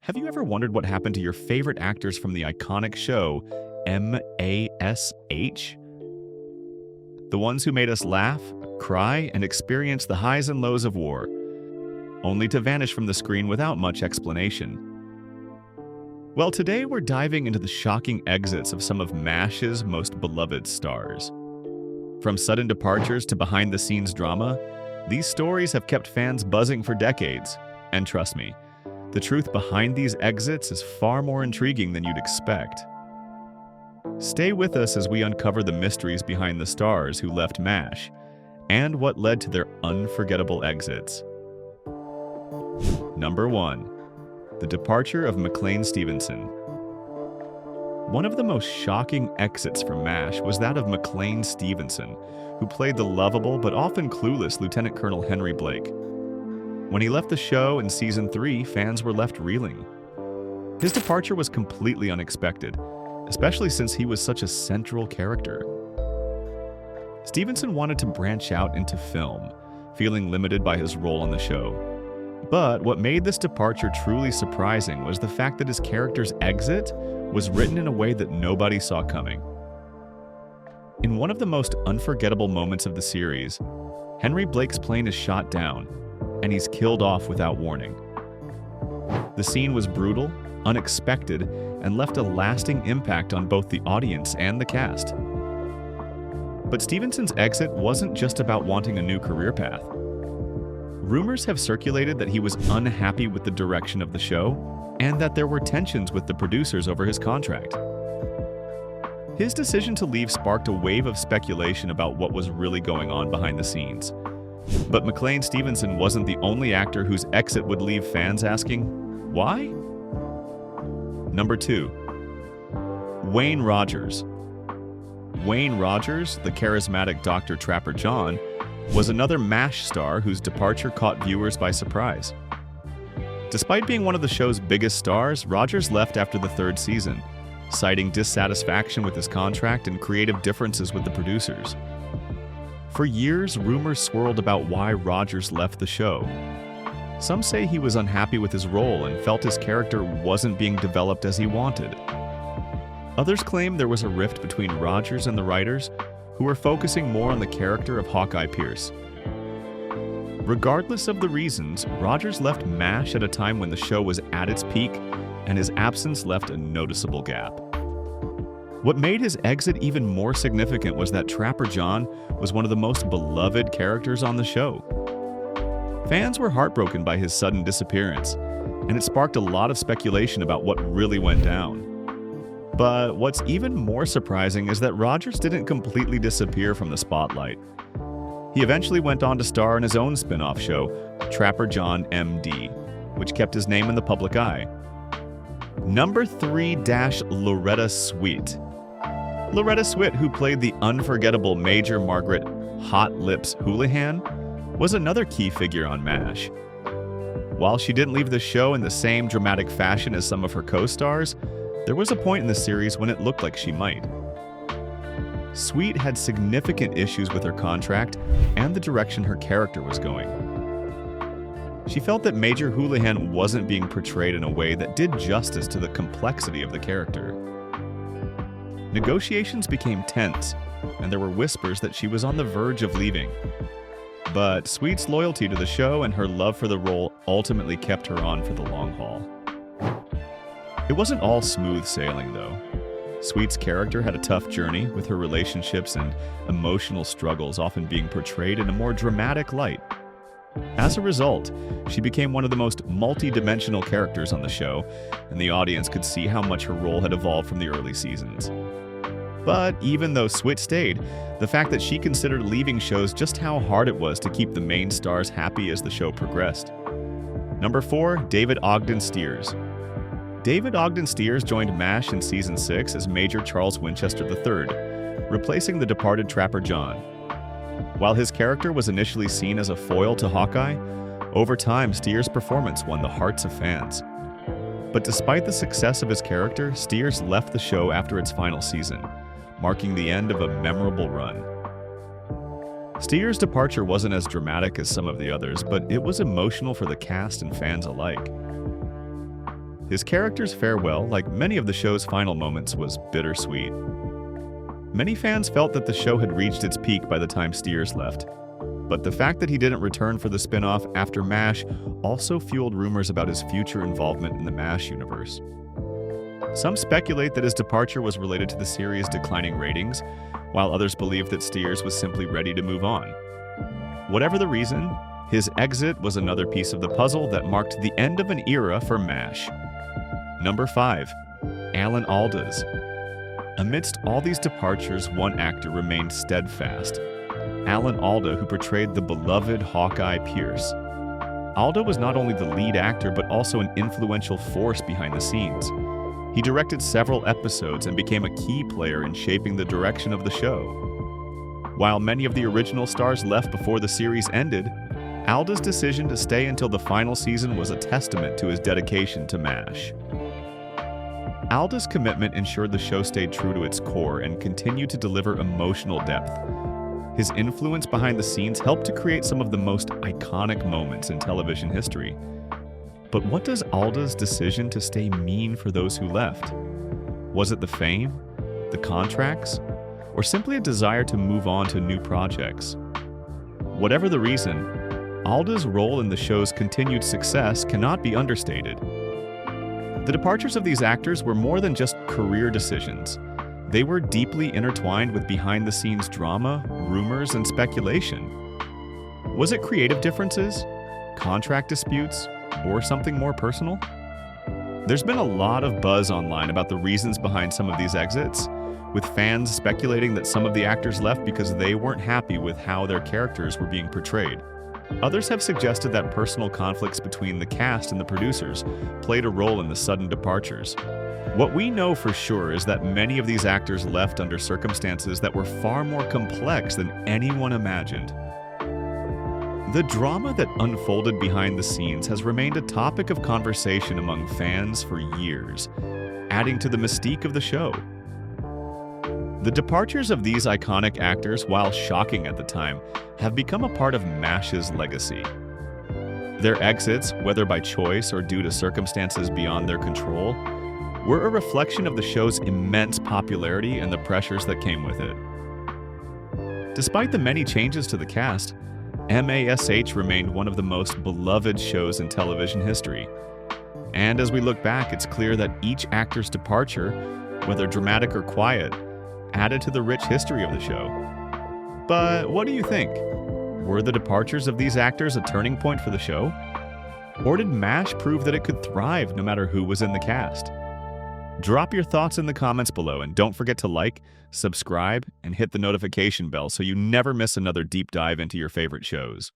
Have you ever wondered what happened to your favorite actors from the iconic show MASH? The ones who made us laugh, cry, and experience the highs and lows of war, only to vanish from the screen without much explanation. Well, today we're diving into the shocking exits of some of MASH's most beloved stars. From sudden departures to behind-the-scenes drama, these stories have kept fans buzzing for decades. And trust me, the truth behind these exits is far more intriguing than you'd expect. Stay with us as we uncover the mysteries behind the stars who left MASH and what led to their unforgettable exits. Number 1. The departure of McLean Stevenson. One of the most shocking exits from MASH was that of McLean Stevenson, who played the lovable but often clueless Lieutenant Colonel Henry Blake. When he left the show in Season 3, fans were left reeling. His departure was completely unexpected, especially since he was such a central character. Stevenson wanted to branch out into film, feeling limited by his role on the show. But what made this departure truly surprising was the fact that his character's exit was written in a way that nobody saw coming. In one of the most unforgettable moments of the series, Henry Blake's plane is shot down, and he's killed off without warning. The scene was brutal, unexpected, and left a lasting impact on both the audience and the cast. But Stevenson's exit wasn't just about wanting a new career path. Rumors have circulated that he was unhappy with the direction of the show and that there were tensions with the producers over his contract. His decision to leave sparked a wave of speculation about what was really going on behind the scenes. But McLean Stevenson wasn't the only actor whose exit would leave fans asking, why? Number 2. Wayne Rogers. Wayne Rogers, the charismatic Dr. Trapper John, was another MASH star whose departure caught viewers by surprise. Despite being one of the show's biggest stars, Rogers left after the 3rd season, citing dissatisfaction with his contract and creative differences with the producers. For years, rumors swirled about why Rogers left the show. Some say he was unhappy with his role and felt his character wasn't being developed as he wanted. Others claim there was a rift between Rogers and the writers, who were focusing more on the character of Hawkeye Pierce. Regardless of the reasons, Rogers left MASH at a time when the show was at its peak, and his absence left a noticeable gap. What made his exit even more significant was that Trapper John was one of the most beloved characters on the show. Fans were heartbroken by his sudden disappearance, and it sparked a lot of speculation about what really went down. But what's even more surprising is that Rogers didn't completely disappear from the spotlight. He eventually went on to star in his own spin-off show, Trapper John MD, which kept his name in the public eye. Number 3 Loretta Swit. Loretta Swit, who played the unforgettable Major Margaret Hot Lips Houlihan, was another key figure on MASH. While she didn't leave the show in the same dramatic fashion as some of her co-stars, there was a point in the series when it looked like she might. Swit had significant issues with her contract and the direction her character was going. She felt that Major Houlihan wasn't being portrayed in a way that did justice to the complexity of the character. Negotiations became tense, and there were whispers that she was on the verge of leaving. But Swit's loyalty to the show and her love for the role ultimately kept her on for the long haul. It wasn't all smooth sailing, though. Swit's character had a tough journey, with her relationships and emotional struggles often being portrayed in a more dramatic light. As a result, she became one of the most multi-dimensional characters on the show, and the audience could see how much her role had evolved from the early seasons. But even though Swit stayed, the fact that she considered leaving shows just how hard it was to keep the main stars happy as the show progressed. Number 4, David Ogden Stiers. David Ogden Stiers joined MASH in Season 6 as Major Charles Winchester III, replacing the departed Trapper John. While his character was initially seen as a foil to Hawkeye, over time Stiers' performance won the hearts of fans. But despite the success of his character, Stiers left the show after its final season, marking the end of a memorable run. Stiers' departure wasn't as dramatic as some of the others, but it was emotional for the cast and fans alike. His character's farewell, like many of the show's final moments, was bittersweet. Many fans felt that the show had reached its peak by the time Stiers left, but the fact that he didn't return for the spin-off after MASH also fueled rumors about his future involvement in the MASH universe. Some speculate that his departure was related to the series' declining ratings, while others believe that Stiers was simply ready to move on. Whatever the reason, his exit was another piece of the puzzle that marked the end of an era for MASH. Number 5. Alan Alda's. Amidst all these departures, one actor remained steadfast. Alan Alda, who portrayed the beloved Hawkeye Pierce. Alda was not only the lead actor, but also an influential force behind the scenes. He directed several episodes and became a key player in shaping the direction of the show. While many of the original stars left before the series ended, Alda's decision to stay until the final season was a testament to his dedication to MASH. Alda's commitment ensured the show stayed true to its core and continued to deliver emotional depth. His influence behind the scenes helped to create some of the most iconic moments in television history. But what does Alda's decision to stay mean for those who left? Was it the fame, the contracts, or simply a desire to move on to new projects? Whatever the reason, Alda's role in the show's continued success cannot be understated. The departures of these actors were more than just career decisions. They were deeply intertwined with behind-the-scenes drama, rumors, and speculation. Was it creative differences, contract disputes, or something more personal? There's been a lot of buzz online about the reasons behind some of these exits, with fans speculating that some of the actors left because they weren't happy with how their characters were being portrayed. Others have suggested that personal conflicts between the cast and the producers played a role in the sudden departures. What we know for sure is that many of these actors left under circumstances that were far more complex than anyone imagined. The drama that unfolded behind the scenes has remained a topic of conversation among fans for years, adding to the mystique of the show. The departures of these iconic actors, while shocking at the time, have become a part of MASH's legacy. Their exits, whether by choice or due to circumstances beyond their control, were a reflection of the show's immense popularity and the pressures that came with it. Despite the many changes to the cast, MASH remained one of the most beloved shows in television history. And as we look back, it's clear that each actor's departure, whether dramatic or quiet, added to the rich history of the show. But what do you think? Were the departures of these actors a turning point for the show? Or did MASH prove that it could thrive no matter who was in the cast? Drop your thoughts in the comments below, and don't forget to like, subscribe, and hit the notification bell so you never miss another deep dive into your favorite shows.